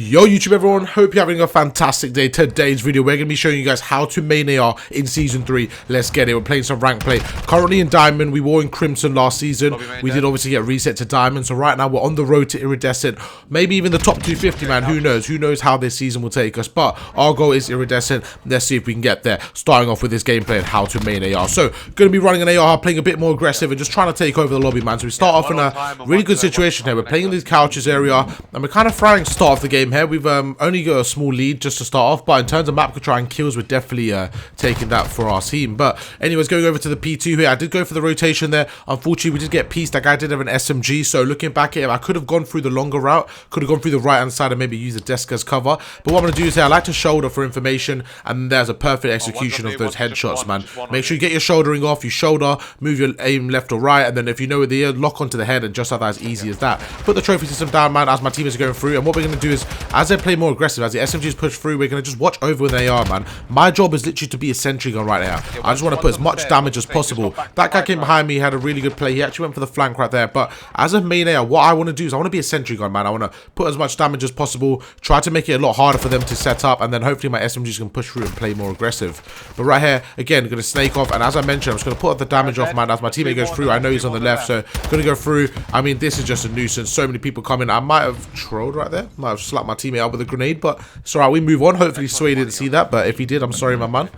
Yo YouTube everyone, hope you're having a fantastic day. Today's video we're going to be showing you guys how to main AR in Season 3. Let's get it, we're playing some rank play. Currently in Diamond, we were in Crimson last season. We did obviously get reset to Diamond, so right now we're on the road to Iridescent. Maybe even the top 250, man, who knows how this season will take us. But our goal is Iridescent. Let's see if we can get there. Starting off with this gameplay and how to main AR. So, going to be running an AR, playing a bit more aggressive and just trying to take over the lobby, man. So we start off in a really good situation here. We're playing in these couches area and we're kind of trying to start off the game here. We've only got a small lead just to start off, but in terms of map control and kills, we're definitely taking that for our team. But anyways, going over to the P2 here, I did go for the rotation there. Unfortunately, we did get pieced. That guy did have an SMG, so looking back at him, I could have gone through the longer route, could have gone through the right hand side and maybe used the desk as cover. But what I'm going to do is here, I like to shoulder for information, and there's a perfect execution of those headshots, man. Make sure you get your shouldering off, you shoulder, move your aim left or right, and then if you know where the lock onto the head, and just like that, as easy as that. Put the trophy system down, man, as my teammates are going through. And what we're going to do is, as they play more aggressive, as the SMGs push through, we're going to just watch over with an AR, man. My job is literally to be a sentry gun right now. I just want to put as much damage as possible. That guy came behind me, had a really good play. He actually went for the flank right there. But as a main AR, what I want to do is I want to be a sentry gun, man. I want to put as much damage as possible, try to make it a lot harder for them to set up, and then hopefully my SMGs can push through and play more aggressive. But right here, again, going to snake off, and as I mentioned, I'm just going to put the damage off, man. As my teammate goes through, I know he's on the left, so going to go through. I mean, this is just a nuisance. So many people coming. I might have trolled right there. Might have slapped my teammate out with a grenade, but it's alright. We move on. Hopefully Sway didn't see that, but if he did, I'm sorry, my man.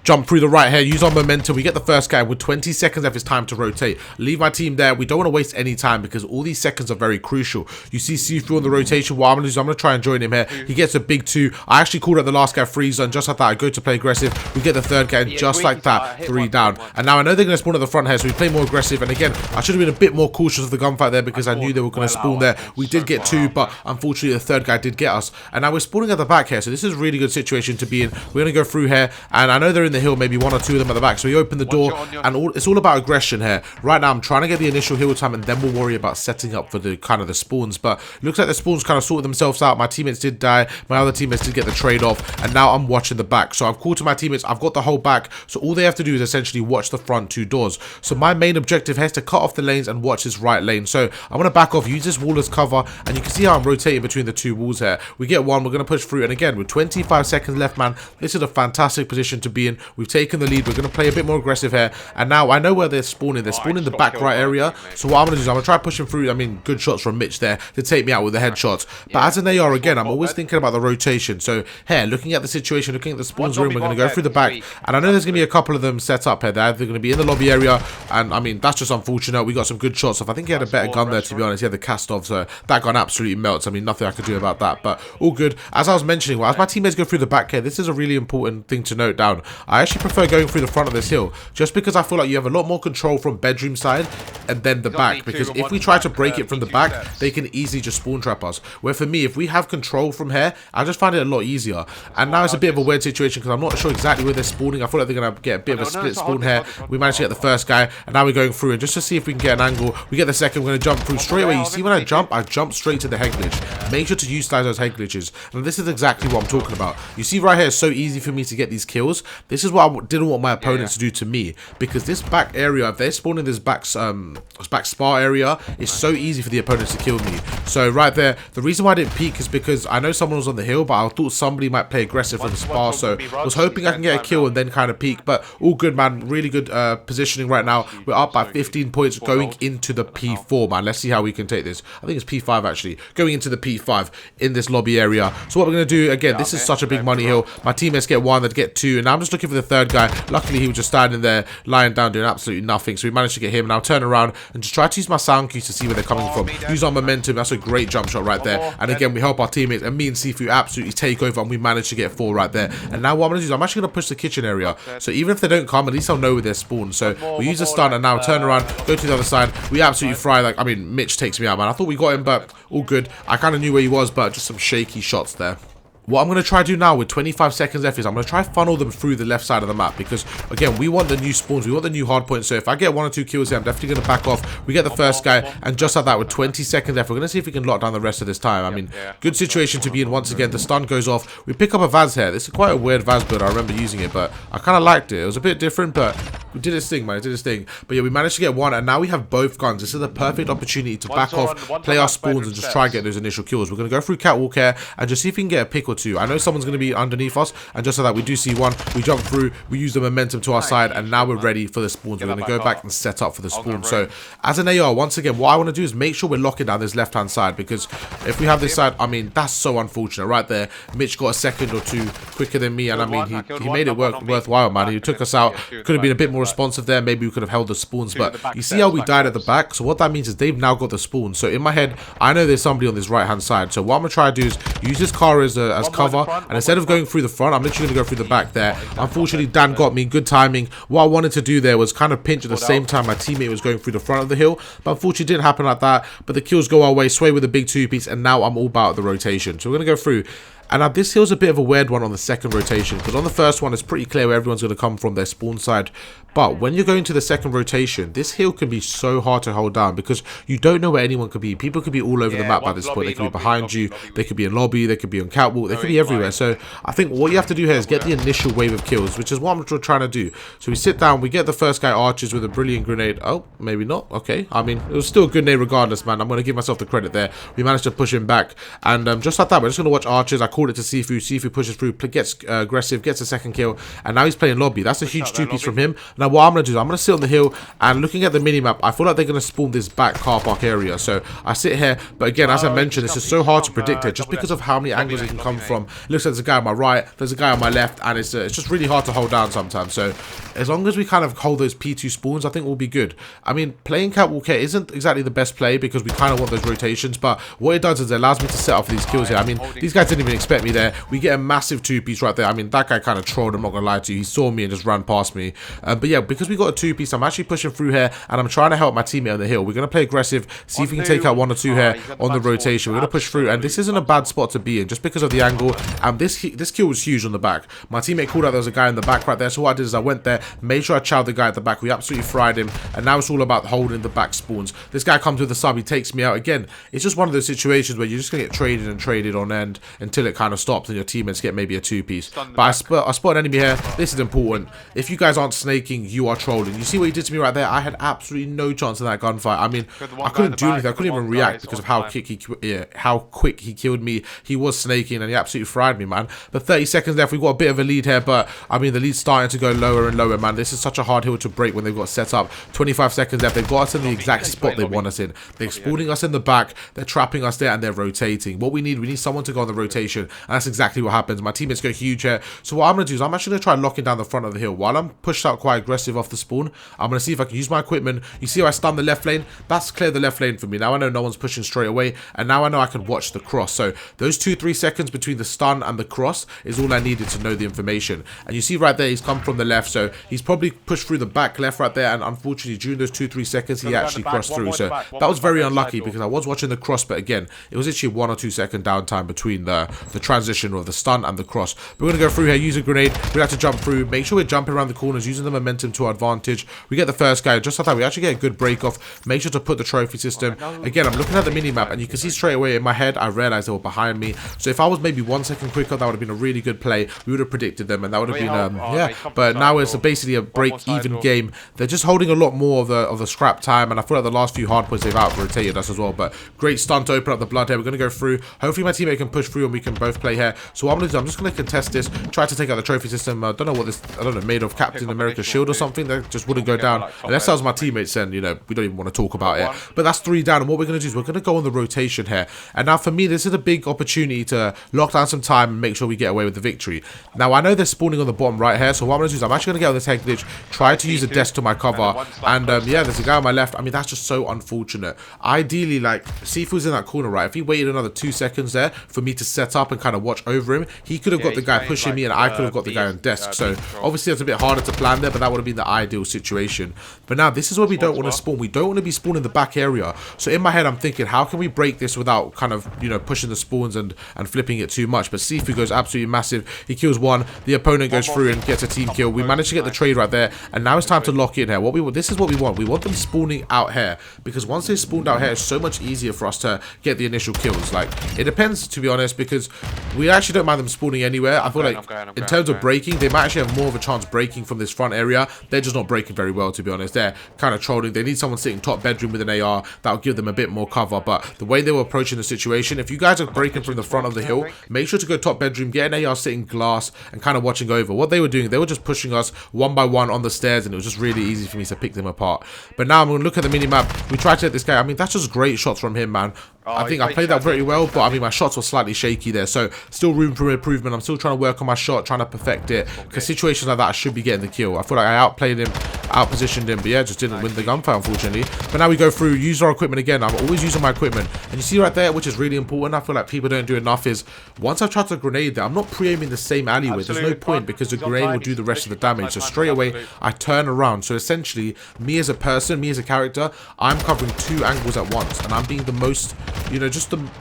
Jump through the right here, use our momentum, we get the first guy with 20 seconds left. It's time to rotate. Leave my team there. We don't want to waste any time because all these seconds are very crucial. You see Sifu on the rotation. What I'm going to do is I'm going to try and join him here. He gets a big 2. I actually called out the last guy freezer, and just like that, I go to play aggressive. We get the third guy, and just like that, 3 down. And now I know they're going to spawn at the front here, so we play more aggressive. And again, I should have been a bit more cautious of the gunfight there because I knew they were going to spawn there. We did get 2, but unfortunately the third guy did get us. And now we're spawning at the back here, so this is a really good situation to be in. We're going to go through here, and I know they're in the hill, maybe 1 or 2 of them at the back, so we open the door, and it's all about aggression here. Right now I'm trying to get the initial heal time, and then we'll worry about setting up for the kind of the spawns. But it looks like the spawns kind of sorted themselves out. My teammates did die, my other teammates did get the trade off, and now I'm watching the back. So I've called to my teammates, I've got the whole back, so all they have to do is essentially watch the front 2 doors. So my main objective here is to cut off the lanes and watch this right lane. So I want to back off, use this wall as cover, and you can see how I'm rotating between the 2 walls here. We get 1, we're going to push through, and again with 25 seconds left, man, this is a fantastic position to be in. We've taken the lead. We're going to play a bit more aggressive here, and now I know where they're spawning. They're spawning in the back right area, so what I'm going to do is I'm going to try pushing through. I mean, good shots from Mitch there to take me out with the headshots, but as an AR, again, I'm always thinking about the rotation. So here, looking at the situation, looking at the spawns room, we're going to go through the back, and I know there's going to be a couple of them set up here. They're either going to be in the lobby area, and I mean, that's just unfortunate. We got some good shots off. I think he had a better gun there, to be honest. He had the cast off, so that gun absolutely melts. I mean, nothing I could do about that, but all good. As I was mentioning, well, as my teammates go through the back here, this is a really important thing to note down. I actually prefer going through the front of this hill, just because I feel like you have a lot more control from bedroom side and then the back, because if we try to break it from the back, they can easily just spawn trap us, where for me, if we have control from here, I just find it a lot easier. And now it's a bit of a weird situation because I'm not sure exactly where they're spawning. I feel like they're going to get a bit of a split spawn here. We managed to get the first guy, and now we're going through, and just to see if we can get an angle, we get the second. We're going to jump through straight away. You see when I jump straight to the head glitch. Make sure to utilize those head glitches, and this is exactly what I'm talking about. You see right here, it's so easy for me to get these kills. This is what I didn't want my opponents to do to me, because this back area, if they're spawning this back spa area, it's so easy for the opponents to kill me. So right there, the reason why I didn't peek is because I know someone was on the hill, but I thought somebody might play aggressive from the spa, so I was hoping I can get a kill and then kind of peek. But all good, man. Really good positioning right now. We're up by 15 points going into the P4, man. Let's see how we can take this. I think it's P5 actually, going into the P5 in this lobby area. So what we're going to do, again, this is such a big money hill. My teammates get 1, they get 2, and now I'm just looking for the third guy. Luckily he was just standing there lying down doing absolutely nothing, so we managed to get him. Now turn around and just try to use my sound cues to see where they're coming from. Use our momentum. That's a great jump shot right there, and again we help our teammates, and me and Sifu absolutely take over, and we managed to get 4 right there. And now what I'm going to do is I'm actually going to push the kitchen area, so even if they don't come, at least I'll know where they're spawned. So we use the stun, and now turn around, go to the other side. We absolutely fry. Like, I mean, Mitch takes me out, man. I thought we got him, but all good. I kind of knew where he was, but just some shaky shots there. What I'm going to try to do now with 25 seconds left is I'm going to try to funnel them through the left side of the map, because again, we want the new spawns, we want the new hardpoint. So if I get 1 or 2 kills here, I'm definitely going to back off. We get the first guy, and just like that, with 20 seconds left, we're going to see if we can lock down the rest of this time. I mean, good situation to be in. Once again, the stun goes off. We pick up a Vaz here. This is quite a weird Vaz build. I remember using it, but I kind of liked it. It was a bit different, but did his thing, man. It did his thing. But yeah, we managed to get one, and now we have both guns. This is the perfect opportunity to back off, play our spawns, and just try and get those initial kills. We're going to go through catwalk here and just see if we can get a pick or two. I know someone's going to be underneath us, and just so that we do see one, we jump through, we use the momentum to our side, and now we're ready for the spawns. We're going to go back and set up for the spawn. So as an AR, once again, what I want to do is make sure we're locking down this left-hand side, because if we have this side, I mean, that's so unfortunate right there. Mitch got a second or two quicker than me, and I mean, he made it worthwhile, man. He took us out. Could have been a bit more responsive there. Maybe we could have held the spawns, but you see how we died at the back? So what that means is they've now got the spawns. So in my head, I know there's somebody on this right-hand side. So what I'm going to try to do is use this car as cover, and instead of going through the front, I'm literally going to go through the back there. Unfortunately, Dan got me. Good timing. What I wanted to do there was kind of pinch at the same time my teammate was going through the front of the hill, but unfortunately it didn't happen like that. But the kills go our way, sway with a big two-piece, and now I'm all about the rotation. So we're going to go through. And now this hill's a bit of a weird one on the second rotation, because on the first one it's pretty clear where everyone's going to come from their spawn side. But when you're going to the second rotation, this hill can be so hard to hold down because you don't know where anyone could be. People could be all over the map by this point. They could be behind you, they could be in lobby, they could be on catwalk, they could be everywhere. So I think what you have to do here is get the initial wave of kills, which is what I'm trying to do. So we sit down, we get the first guy archers with a brilliant grenade. Oh, maybe not. Okay. I mean, it was still a good nade regardless, man. I'm going to give myself the credit there. We managed to push him back. And just like that, we're just going to watch archers. I called it to Sifu. Sifu pushes through, gets aggressive, gets a second kill, and now he's playing lobby. That's a huge two-piece from him. Now what I'm going to do is I'm going to sit on the hill, and looking at the minimap, I feel like they're going to spawn this back car park area. So I sit here, but again, as I mentioned, this is so hard to predict it just because of how many angles it can come from. It looks like there's a guy on my right, there's a guy on my left, and it's just really hard to hold down sometimes. So as long as we kind of hold those P2 spawns, I think we'll be good. I mean, playing catwalk here isn't exactly the best play because we kind of want those rotations, but what it does is it allows me to set up for these kills here. I mean, these guys didn't even expect me there. We get a massive two-piece right there. I mean, that guy kind of trolled, I'm not going to lie to you. He saw me and just ran past me. But yeah, because we got a two-piece, I'm actually pushing through here, and I'm trying to help my teammate on the hill. We're going to play aggressive, see if we can take out one or two here on the rotation. We're going to push through, and this isn't a bad spot to be in just because of the angle. And this kill was huge on the back. My teammate called out there was a guy in the back right there, so what I did is I went there, made sure I chowed the guy at the back. We absolutely fried him, and now it's all about holding the back spawns. This guy comes with a sub, he takes me out. Again, it's just one of those situations where you're just going to get traded and traded on end until it kind of stops and your teammates get maybe a two-piece. But I spot an enemy here. This is important. If you guys aren't snaking, you are trolling. You see what he did to me right there? I had absolutely no chance in that gunfight. I mean, I couldn't do anything. I couldn't even react because of how quick he killed me. He was snaking and he absolutely fried me, man. But 30 seconds left. We've got a bit of a lead here, but I mean, the lead's starting to go lower and lower, man. This is such a hard hill to break when they've got set up. 25 seconds left. They've got us in the exact spot they want us in. They're spawning us in the back. They're trapping us there and they're rotating. What we need someone to go on the rotation, and that's exactly what happens. My teammates go huge here. So what I'm going to do is I'm actually going to try locking down the front of the hill. While I'm pushed out quite aggressive off the spawn, I'm going to see if I can use my equipment. You see how I stun the left lane? That's clear the left lane for me. Now I know no one's pushing straight away, and now I know I can watch the cross. So those 2-3 seconds between the stun and the cross is all I needed to know the information. And you see right there, he's come from the left, so he's probably pushed through the back left right there, and unfortunately during those 2-3 seconds he actually crossed through. So that was very unlucky because I was watching the cross, but again, it was actually 1 or 2 second downtime between the transition of the stun and the cross. But we're going to go through here, use a grenade. We have to jump through, make sure we're jumping around the corners, using the momentum to our advantage. We get the first guy, just like that, we actually get a good break off. Make sure to put the trophy system. Again, I'm looking at the mini-map, and you can see straight away in my head, I realized they were behind me. So if I was maybe 1 second quicker, that would have been a really good play. We would have predicted them, and that would have been, yeah. But now it's basically a break-even game. They're just holding a lot more of the scrap time, and I feel like the last few hard points they've out-rotated us as well. But great stun to open up the blood here. We're going to go through. Hopefully my teammate can push through, and we can both play here. So what I'm going to do, I'm just going to contest this, try to take out the trophy system. I don't know what this, I don't know, made of Captain America's shield or something. That just wouldn't go down. Unless that was my teammates, then, you know, we don't even want to talk about it. But that's 3 down, and what we're going to do is we're going to go on the rotation here. And now for me, this is a big opportunity to lock down some time and make sure we get away with the victory. Now I know they're spawning on the bottom right here, so what I'm going to do is I'm actually going to get on this head glitch, try to use a desk to my cover, and yeah, there's a guy on my left. I mean, that's just so unfortunate. Ideally, like, Sifu's in that corner, right? If he waited another 2 seconds there for me to set up and kind of watch over him, he could have got the guy pushing me, and I could have got the guy on desk. So obviously that's a bit harder to plan there, but that would have been the ideal situation. But now this is where we don't want to spawn. We don't want to be spawning the back area. So in my head, I'm thinking, how can we break this without kind of, you know, pushing the spawns and flipping it too much? But Sifu goes absolutely massive. He kills one. The opponent goes through and gets a team kill. We managed to get the trade right there, and now it's time to lock in here. This is what we want. We want them spawning out here, because once they spawned out here, it's so much easier for us to get the initial kills. Like, it depends, to be honest, because we actually don't mind them spawning anywhere. I feel like in terms of breaking, breaking, they might actually have more of a chance breaking from this front area. They're just not breaking very well, to be honest. They're kind of trolling. They need someone sitting top bedroom with an AR. That'll give them a bit more cover. But the way they were approaching the situation, if you guys are breaking from the front of the hill, make sure to go top bedroom, get an AR sitting glass and kind of watching over. What they were doing, they were just pushing us one by one on the stairs, and it was just really easy for me to pick them apart. But now I'm going to look at the mini-map. We tried to hit this guy. I mean, that's just great shots from him, man. I think I played that very well, but I mean, my shots were slightly shaky there, so still room for improvement. I'm still trying to work on my shot, trying to perfect it, because situations like that, I should be getting the kill. I feel like I outplayed him, outpositioned him, but yeah, just didn't win the gunfight, unfortunately. But now we go through, use our equipment again. I'm always using my equipment, and you see right there, which is really important, I feel like people don't do enough, is once I've tried to grenade there, I'm not pre-aiming the same alleyway. There's no point, because the grenade will do the rest of the damage. So straight away, I turn around. So essentially, me as a person, me as a character, I'm covering 2 angles at once, and I'm being the most, you know,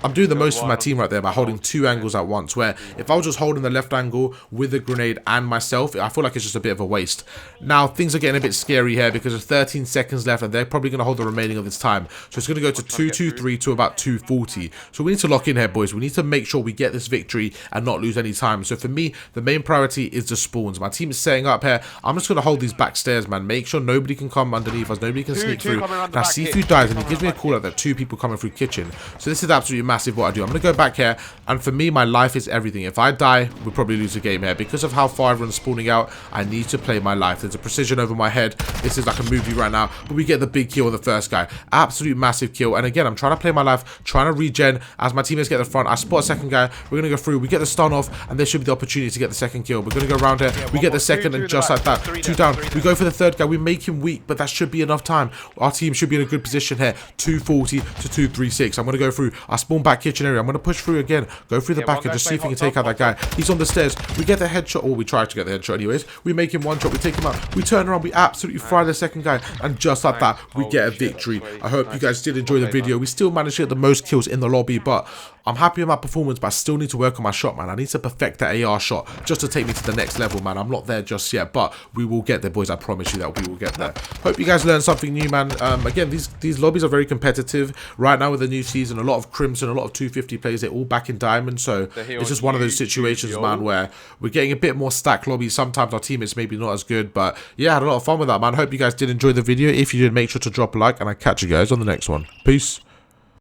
I'm doing the most for my team right there by holding 2 angles at once, where if I was just holding the left angle with the grenade and myself, I feel like it's just a bit of a waste. Now, things are getting a bit scary here because there's 13 seconds left, and they're probably going to hold the remaining of this time. So it's going to go to 223 to about 240. So we need to lock in here, boys. We need to make sure we get this victory and not lose any time. So for me, the main priority is the spawns. My team is setting up here. I'm just going to hold these back stairs, man. Make sure nobody can come underneath us. Nobody can sneak through. Now, Seafood dies, and he gives me a call out that 2 people coming through kitchen. So this is absolutely massive what I do. I'm going to go back here, and for me, my life is everything. If I die, we'll probably lose the game here. Because of how far everyone's spawning out, I need to play my life. There's a precision over my head. This is like a movie right now, but we get the big kill on the first guy. Absolute massive kill. And again, I'm trying to play my life, trying to regen as my teammates get the front. I spot a second guy. We're going to go through. We get the stun off, and there should be the opportunity to get the second kill. We're going to go around here. We get the second, and just like that, 2 down. We go for the third guy. We make him weak, but that should be enough time. Our team should be in a good position here. 240 to 236. I'm going to go through. I spawn back kitchen area. I'm going to push through again. Go through the back and just see if we can take out that guy. He's on the stairs. We get the headshot. Or we try to get the headshot anyways. We make him one shot. We take him out. We turn around. We absolutely fry the second guy. And just like that, we get a victory. I hope you guys did enjoy the video. We still managed to get the most kills in the lobby, but I'm happy with my performance, but I still need to work on my shot, man. I need to perfect that AR shot just to take me to the next level, man. I'm not there just yet, but we will get there, boys. I promise you that we will get there. Hope you guys learned something new, man. Again, these lobbies are very competitive right now with the new season. A lot of Crimson, a lot of 250 players. They're all back in Diamond, so it's just one of those situations, man, where we're getting a bit more stacked lobbies. Sometimes our team is maybe not as good, but yeah, I had a lot of fun with that, man. Hope you guys did enjoy the video. If you did, make sure to drop a like, and I'll catch you guys on the next one. Peace.